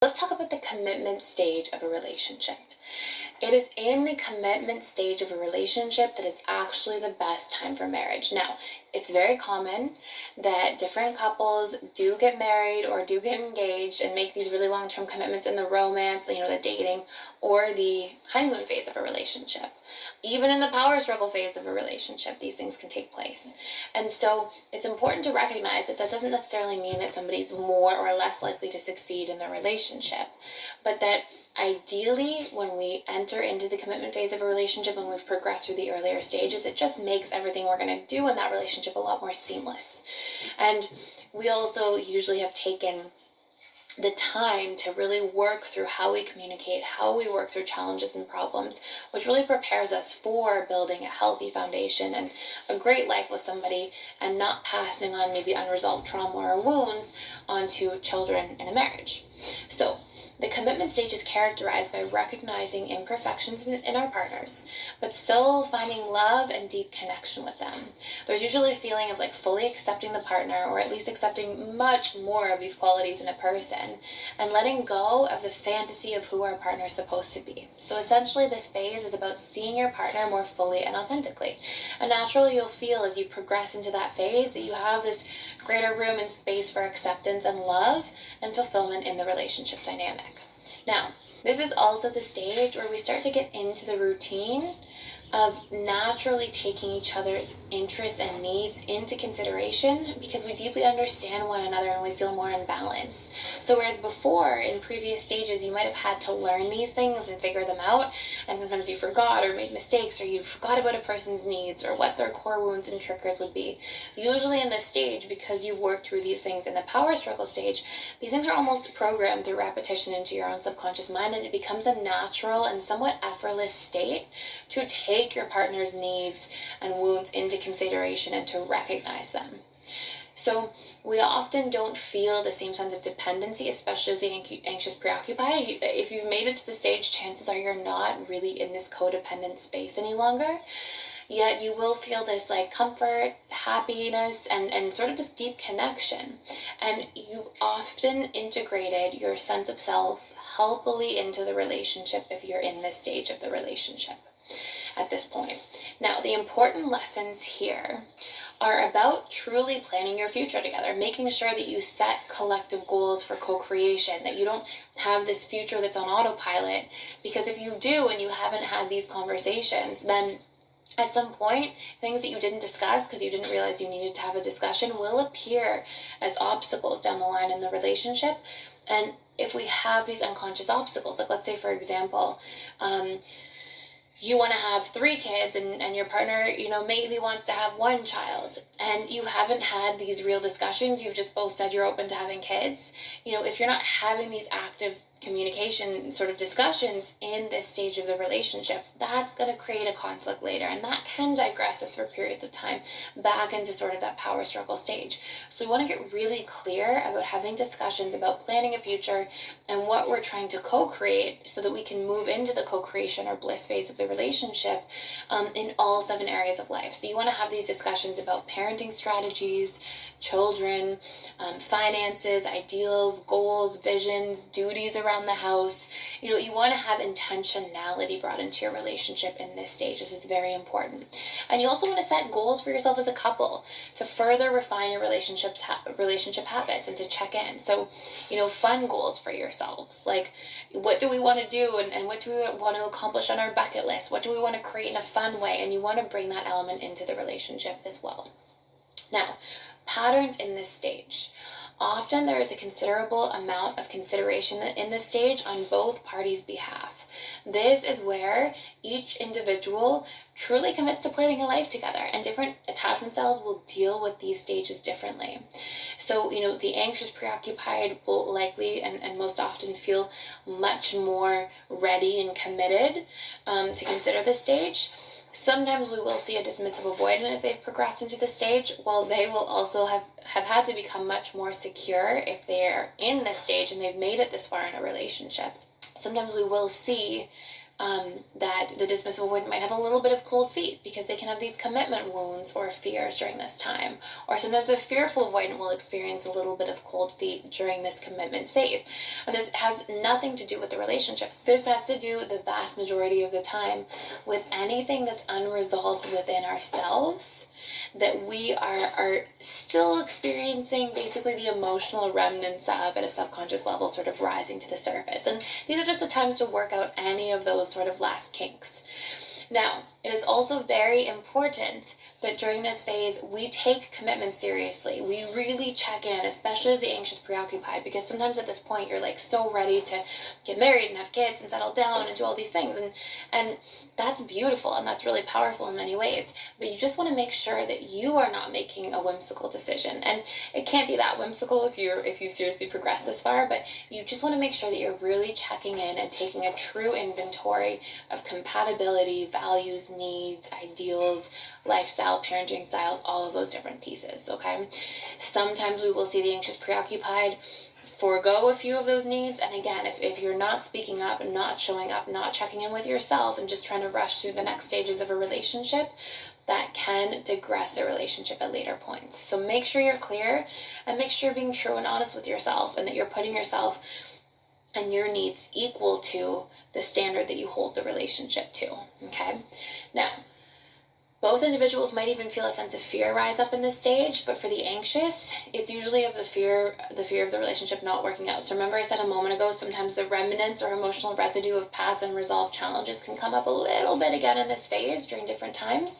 Let's talk about the commitment stage of a relationship. It is in the commitment stage of a relationship that is actually the best time for marriage. Now, it's very common that different couples do get married or do get engaged and make these really long-term commitments in the romance, the dating or the honeymoon phase of a relationship. Even in the power struggle phase of a relationship, these things can take place. And so it's important to recognize that that doesn't necessarily mean that somebody's more or less likely to succeed in their relationship, but that ideally, when we enter into the commitment phase of a relationship and we've progressed through the earlier stages, it just makes everything we're going to do in that relationship a lot more seamless. And we also usually have taken the time to really work through how we communicate, how we work through challenges and problems, which really prepares us for building a healthy foundation and a great life with somebody, and not passing on maybe unresolved trauma or wounds onto children in a marriage. So the commitment stage is characterized by recognizing imperfections in our partners, but still finding love and deep connection with them. There's usually a feeling of fully accepting the partner, or at least accepting much more of these qualities in a person, and letting go of the fantasy of who our partner is supposed to be. So essentially, this phase is about seeing your partner more fully and authentically. And naturally, you'll feel as you progress into that phase that you have this greater room and space for acceptance and love and fulfillment in the relationship dynamic. Now, this is also the stage where we start to get into the routine of naturally taking each other's interests and needs into consideration, because we deeply understand one another and we feel more in balance. So whereas before, in previous stages, you might have had to learn these things and figure them out, and sometimes you forgot or made mistakes, or you forgot about a person's needs or what their core wounds and triggers would be. Usually in this stage, because you've worked through these things in the power struggle stage, these things are almost programmed through repetition into your own subconscious mind, and it becomes a natural and somewhat effortless state to take your partner's needs and wounds into consideration and to recognize them. So we often don't feel the same sense of dependency, especially as the anxious preoccupied. If you've made it to the stage, chances are you're not really in this codependent space any longer. Yet you will feel this comfort, happiness, and sort of this deep connection. And you've often integrated your sense of self healthily into the relationship if you're in this stage of the relationship at this point. Now, the important lessons here are about truly planning your future together, making sure that you set collective goals for co-creation, that you don't have this future that's on autopilot, because if you do and you haven't had these conversations, then at some point, things that you didn't discuss because you didn't realize you needed to have a discussion will appear as obstacles down the line in the relationship. And if we have these unconscious obstacles, let's say, for example, you want to have 3 kids and your partner, maybe wants to have 1 child, and you haven't had these real discussions, you've just both said you're open to having kids. If you're not having these active communication sort of discussions in this stage of the relationship, that's going to create a conflict later, and that can digress us for periods of time back into sort of that power struggle stage. So we want to get really clear about having discussions about planning a future and what we're trying to co-create, so that we can move into the co-creation or bliss phase of the relationship in all 7 areas of life. So you want to have these discussions about parenting strategies, children, finances, ideals, goals, visions, duties around the house. You want to have intentionality brought into your relationship in this stage. This is very important. And you also want to set goals for yourself as a couple to further refine your relationship habits and to check in. So, fun goals for yourselves, like what do we want to do, and what do we want to accomplish on our bucket list? What do we want to create in a fun way? And you want to bring that element into the relationship as well. Now, patterns in this stage. Often there is a considerable amount of consideration in this stage on both parties' behalf. This is where each individual truly commits to planning a life together, and different attachment styles will deal with these stages differently. So, the anxious preoccupied will likely and most often feel much more ready and committed to consider this stage. Sometimes we will see a dismissive avoidant if they've progressed into the stage, while they will also have had to become much more secure if they're in this stage and they've made it this far in a relationship. Sometimes we will see that the dismissive avoidant might have a little bit of cold feet because they can have these commitment wounds or fears during this time. Or sometimes a fearful avoidant will experience a little bit of cold feet during this commitment phase. And this has nothing to do with the relationship. This has to do the vast majority of the time with anything that's unresolved within ourselves that we are still experiencing basically the emotional remnants of at a subconscious level sort of rising to the surface. And these are just the times to work out any of those sort of last kinks. Now, it is also very important that during this phase, we take commitment seriously. We really check in, especially as the anxious preoccupied, because sometimes at this point you're like so ready to get married and have kids and settle down and do all these things. And that's beautiful and that's really powerful in many ways. But you just want to make sure that you are not making a whimsical decision. And it can't be that whimsical if you seriously progress this far, but you just want to make sure that you're really checking in and taking a true inventory of compatibility, values, needs, ideals, lifestyle, parenting styles, all of those different pieces, okay? Sometimes we will see the anxious preoccupied forego a few of those needs. And again, if you're not speaking up, not showing up, not checking in with yourself, and just trying to rush through the next stages of a relationship, that can digress the relationship at later points. So make sure you're clear and make sure you're being true and honest with yourself and that you're putting yourself and your needs equal to the standard that you hold the relationship to, okay? Now, both individuals might even feel a sense of fear rise up in this stage, but for the anxious, it's usually of the fear of the relationship not working out. So remember I said a moment ago, sometimes the remnants or emotional residue of past unresolved challenges can come up a little bit again in this phase during different times.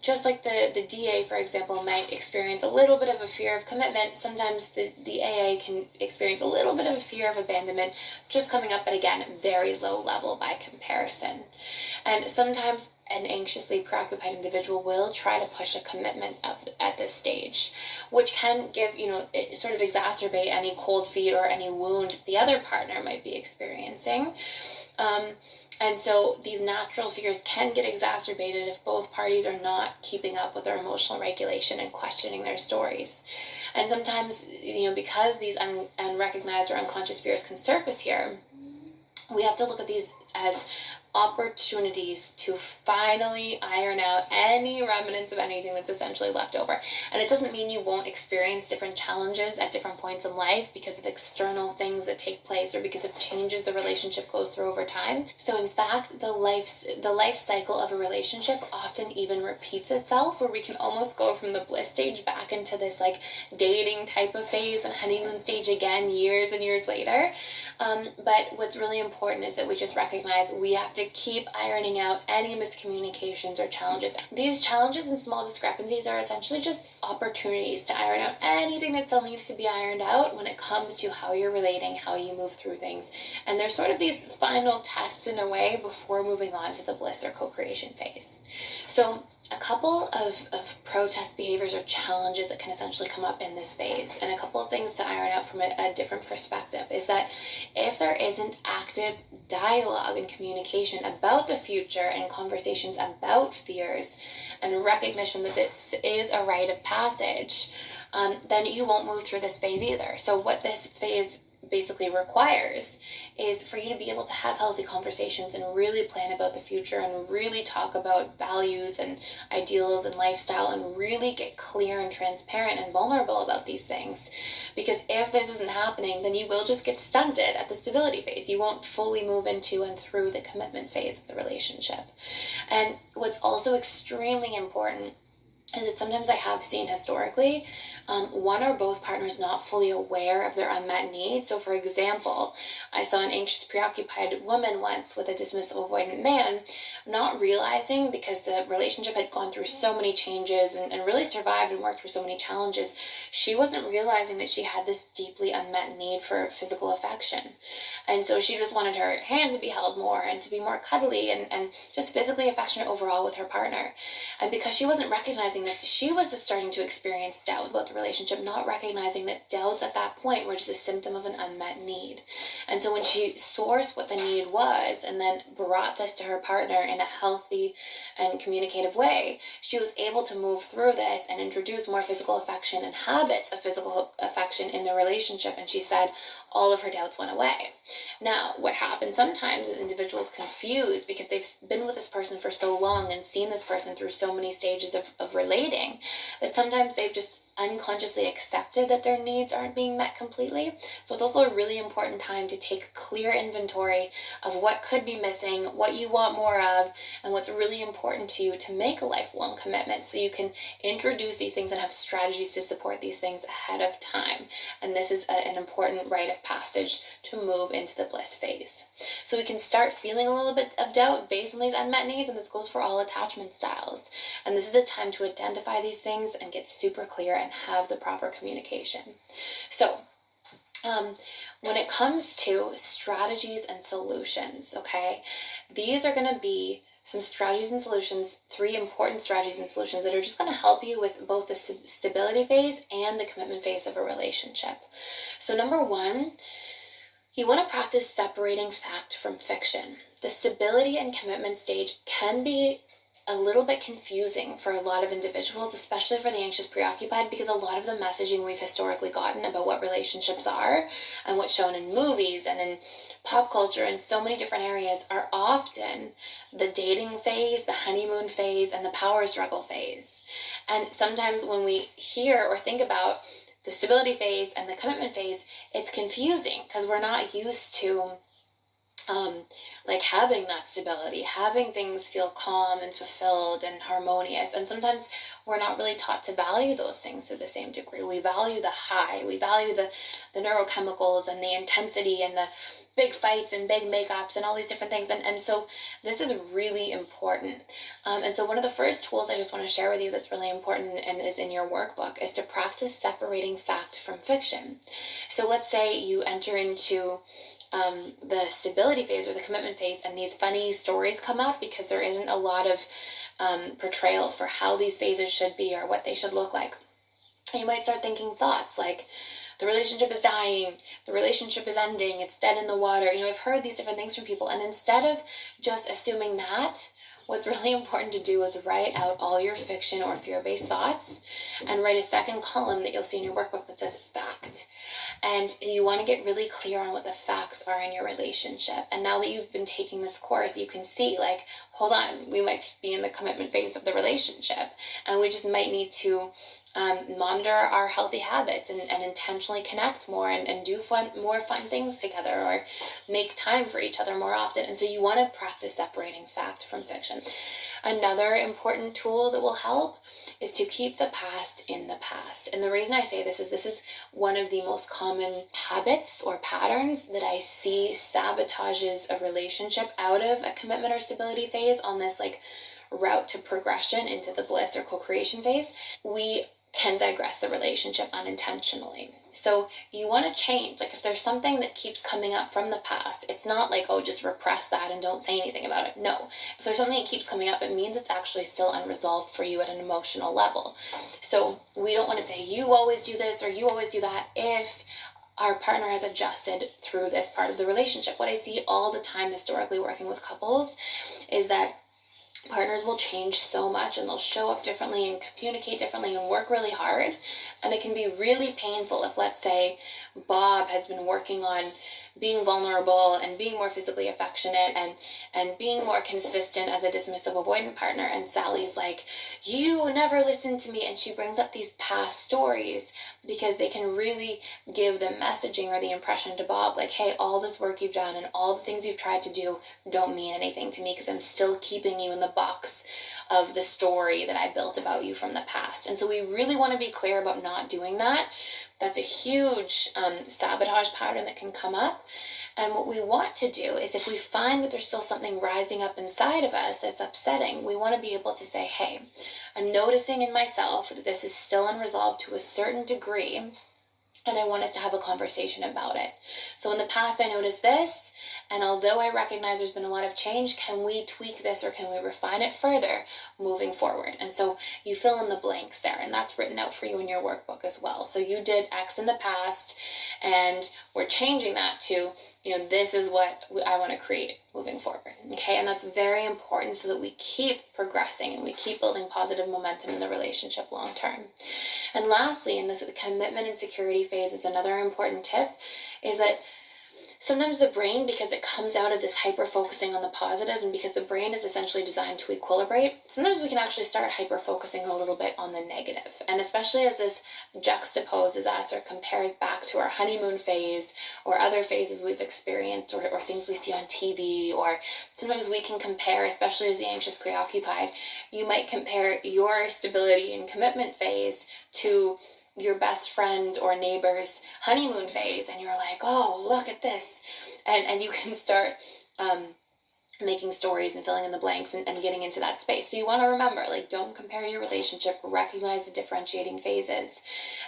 Just like the DA, for example, might experience a little bit of a fear of commitment, sometimes the AA can experience a little bit of a fear of abandonment, just coming up at, again, very low level by comparison. And sometimes an anxiously preoccupied individual will try to push a commitment at this stage, which can give, sort of exacerbate any cold feet or any wound the other partner might be experiencing. And so these natural fears can get exacerbated if both parties are not keeping up with their emotional regulation and questioning their stories. And sometimes, because these unrecognized or unconscious fears can surface here, we have to look at these as opportunities to finally iron out any remnants of anything that's essentially left over. And it doesn't mean you won't experience different challenges at different points in life because of external things that take place or because of changes the relationship goes through over time. So in fact, the life cycle of a relationship often even repeats itself, where we can almost go from the bliss stage back into this like dating type of phase and honeymoon stage again years and years later. But what's really important is that we just recognize we have to keep ironing out any miscommunications or challenges. These challenges and small discrepancies are essentially just opportunities to iron out anything that still needs to be ironed out when it comes to how you're relating, how you move through things. And they're sort of these final tests in a way before moving on to the bliss or co-creation phase. So a couple of protest behaviors or challenges that can essentially come up in this phase, and a couple of things to iron out from a different perspective, is that if there isn't active dialogue and communication about the future and conversations about fears and recognition that this is a rite of passage, then you won't move through this phase either. So what this phase basically requires is for you to be able to have healthy conversations and really plan about the future and really talk about values and ideals and lifestyle and really get clear and transparent and vulnerable about these things. Because if this isn't happening, then you will just get stunted at the stability phase. You won't fully move into and through the commitment phase of the relationship. And what's also extremely important is that sometimes I have seen historically one or both partners not fully aware of their unmet needs. So for example, I saw an anxious preoccupied woman once with a dismissive avoidant man, not realizing, because the relationship had gone through so many changes and really survived and worked through so many challenges, she wasn't realizing that she had this deeply unmet need for physical affection. And so she just wanted her hand to be held more and to be more cuddly and just physically affectionate overall with her partner. And because she wasn't recognizing this, she was starting to experience doubt about the relationship, not recognizing that doubts at that point were just a symptom of an unmet need. And so when she sourced what the need was and then brought this to her partner in a healthy and communicative way, she was able to move through this and introduce more physical affection and habits of physical affection in the relationship. And she said all of her doubts went away. Now, what happens sometimes is individuals confused because they've been with this person for so long and seen this person through so many stages of relating that sometimes they've just unconsciously accepted that their needs aren't being met completely. So it's also a really important time to take clear inventory of what could be missing, what you want more of, and what's really important to you to make a lifelong commitment, so you can introduce these things and have strategies to support these things ahead of time. And this is an important rite of passage to move into the bliss phase. So we can start feeling a little bit of doubt based on these unmet needs, and this goes for all attachment styles. And this is a time to identify these things and get super clear and have the proper communication. So when it comes to strategies and solutions, okay, these are going to be some strategies and solutions, 3 important strategies and solutions that are just going to help you with both the stability phase and the commitment phase of a relationship. So number 1, you want to practice separating fact from fiction. The stability and commitment stage can be a little bit confusing for a lot of individuals, especially for the anxious preoccupied, because a lot of the messaging we've historically gotten about what relationships are and what's shown in movies and in pop culture and so many different areas are often the dating phase, the honeymoon phase, and the power struggle phase. And sometimes when we hear or think about the stability phase and the commitment phase, it's confusing because we're not used to like having that stability, having things feel calm and fulfilled and harmonious. And sometimes we're not really taught to value those things to the same degree. We value the high, we value the neurochemicals and the intensity and the big fights and big makeups and all these different things. And so this is really important. And so one of the first tools I just want to share with you that's really important and is in your workbook is to practice separating fact from fiction. So let's say you enter into the stability phase or the commitment phase, and these funny stories come up because there isn't a lot of portrayal for how these phases should be or what they should look like. And you might start thinking thoughts like, the relationship is dying, the relationship is ending, it's dead in the water. I've heard these different things from people, and instead of just assuming that, what's really important to do is write out all your fiction or fear-based thoughts and write a second column that you'll see in your workbook that says fact. And you want to get really clear on what the facts are in your relationship. And now that you've been taking this course, you can see, like, hold on, we might just be in the commitment phase of the relationship, and we just might need to monitor our healthy habits and intentionally connect more and do more fun things together or make time for each other more often. And so you want to practice separating fact from fiction. Another important tool that will help is to keep the past in the past. And the reason I say this is one of the most common habits or patterns that I see sabotages a relationship out of a commitment or stability phase on this like route to progression into the bliss or co-creation phase. We can digress the relationship unintentionally. So you want to change. Like if there's something that keeps coming up from the past, it's not like, oh, just repress that and don't say anything about it. No. If there's something that keeps coming up, it means it's actually still unresolved for you at an emotional level. So we don't want to say, you always do this or you always do that if our partner has adjusted through this part of the relationship. What I see all the time historically working with couples is that partners will change so much and they'll show up differently and communicate differently and work really hard. And it can be really painful if, let's say, Bob has been working on being vulnerable and being more physically affectionate and being more consistent as a dismissive avoidant partner, and Sally's like, you never listen to me, and she brings up these past stories because they can really give the messaging or the impression to Bob like, hey, all this work you've done and all the things you've tried to do don't mean anything to me because I'm still keeping you in the box of the story that I built about you from the past. And so we really want to be clear about not doing that. That's a huge sabotage pattern that can come up. And what we want to do is, if we find that there's still something rising up inside of us that's upsetting, we want to be able to say, hey, I'm noticing in myself that this is still unresolved to a certain degree, and I want us to have a conversation about it. So in the past, I noticed this, And although I recognize there's been a lot of change, can we tweak this or can we refine it further moving forward? And so you fill in the blanks there, and that's written out for you in your workbook as well. So you did X in the past, and we're changing that to, this is what I want to create moving forward. Okay, and that's very important so that we keep progressing and we keep building positive momentum in the relationship long term. And lastly, and this is the commitment and security phase, is another important tip, is that sometimes the brain, because it comes out of this hyper focusing on the positive, and because the brain is essentially designed to equilibrate, sometimes we can actually start hyper focusing a little bit on the negative. And especially as this juxtaposes us or compares back to our honeymoon phase or other phases we've experienced, or things we see on TV, or sometimes we can compare, especially as the anxious preoccupied, you might compare your stability and commitment phase to your best friend or neighbor's honeymoon phase, and you're like, oh, look at this, and you can start making stories and filling in the blanks and getting into that space. So you want to remember, don't compare your relationship, recognize the differentiating phases,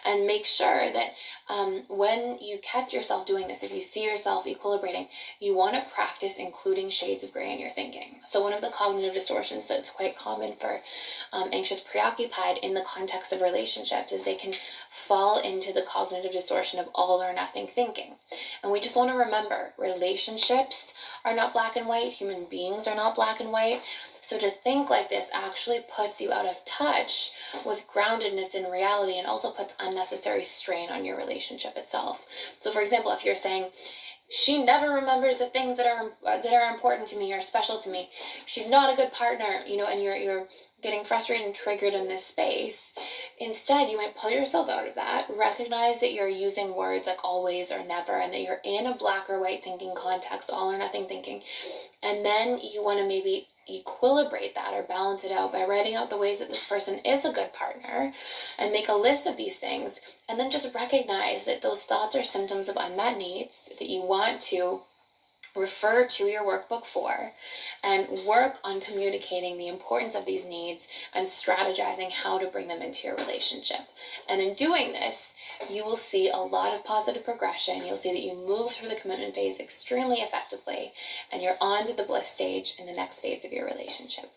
and make sure that when you catch yourself doing this, if you see yourself equilibrating, you want to practice including shades of gray in your thinking. So one of the cognitive distortions that's quite common for anxious preoccupied in the context of relationships is they can fall into the cognitive distortion of all or nothing thinking. And we just want to remember, relationships are not black and white, human beings are not black and white. So to think like this actually puts you out of touch with groundedness in reality, and also puts unnecessary strain on your relationship itself. So for example, if you're saying, she never remembers the things that are important to me or special to me, she's not a good partner, and you're getting frustrated and triggered in this space. Instead, you might pull yourself out of that, recognize that you're using words like always or never, and that you're in a black or white thinking context, all or nothing thinking. And then you want to maybe equilibrate that or balance it out by writing out the ways that this person is a good partner, and make a list of these things, and then just recognize that those thoughts are symptoms of unmet needs that you want to refer to your workbook for, and work on communicating the importance of these needs and strategizing how to bring them into your relationship. And in doing this, you will see a lot of positive progression. You'll see that you move through the commitment phase extremely effectively, and you're on to the bliss stage in the next phase of your relationship.